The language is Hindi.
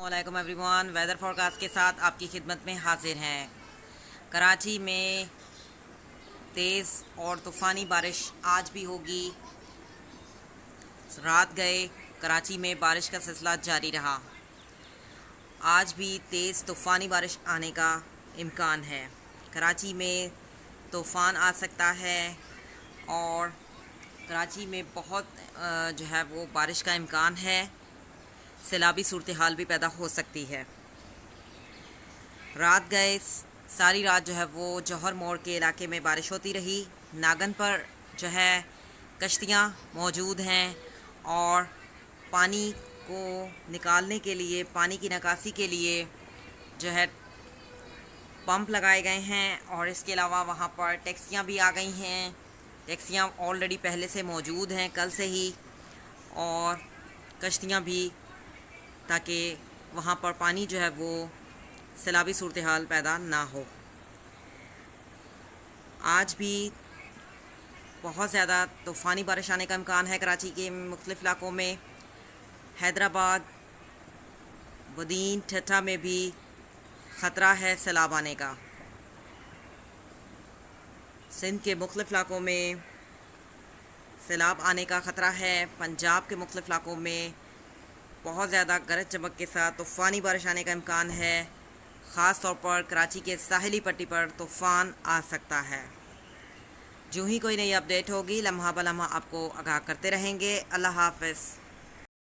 वालेकुम एवरीवन, वेदर फोरकास्ट के साथ आपकी खिदमत में हाजिर हैं। कराची में तेज़ और तूफ़ानी बारिश आज भी होगी। रात गए कराची में बारिश का सिलसिला जारी रहा। आज भी तेज़ तूफ़ानी बारिश आने का इम्कान है। कराची में तूफ़ान आ सकता है और कराची में बहुत जो है वो बारिश का इम्कान है। सैलाबी सूरत हाल भी पैदा हो सकती है। रात गए सारी रात जो है वो जौहर मोड़ के इलाके में बारिश होती रही। नागन पर जो है कश्तियाँ मौजूद हैं और पानी को निकालने के लिए, पानी की निकासी के लिए जो है पंप लगाए गए हैं और इसके अलावा वहाँ पर टैक्सियाँ भी आ गई हैं। टैक्सियाँ ऑलरेडी पहले से मौजूद हैं कल से ही, और कश्तियाँ भी, ताकि वहाँ पर पानी जो है वो सैलाबी सूरत हाल पैदा ना हो। आज भी बहुत ज़्यादा तूफ़ानी बारिश आने का इम्कान है कराची के मुख्तलिफ़ इलाकों में। हैदराबाद, बदीन, ठट्ठा में भी ख़तरा है सैलाब आने का। सिंध के मुख्तलिफ़ इलाकों में सैलाब आने का ख़तरा है। पंजाब के मुख्तलिफ़ इलाकों में बहुत ज़्यादा गरज चमक के साथ तूफ़ानी बारिश आने का इम्कान है। ख़ास तौर पर कराची के साहिली पट्टी पर तूफ़ान आ सकता है। जो ही कोई नई अपडेट होगी लम्हा ब लम्हा आपको आगाह करते रहेंगे। अल्लाह हाफ़िज़।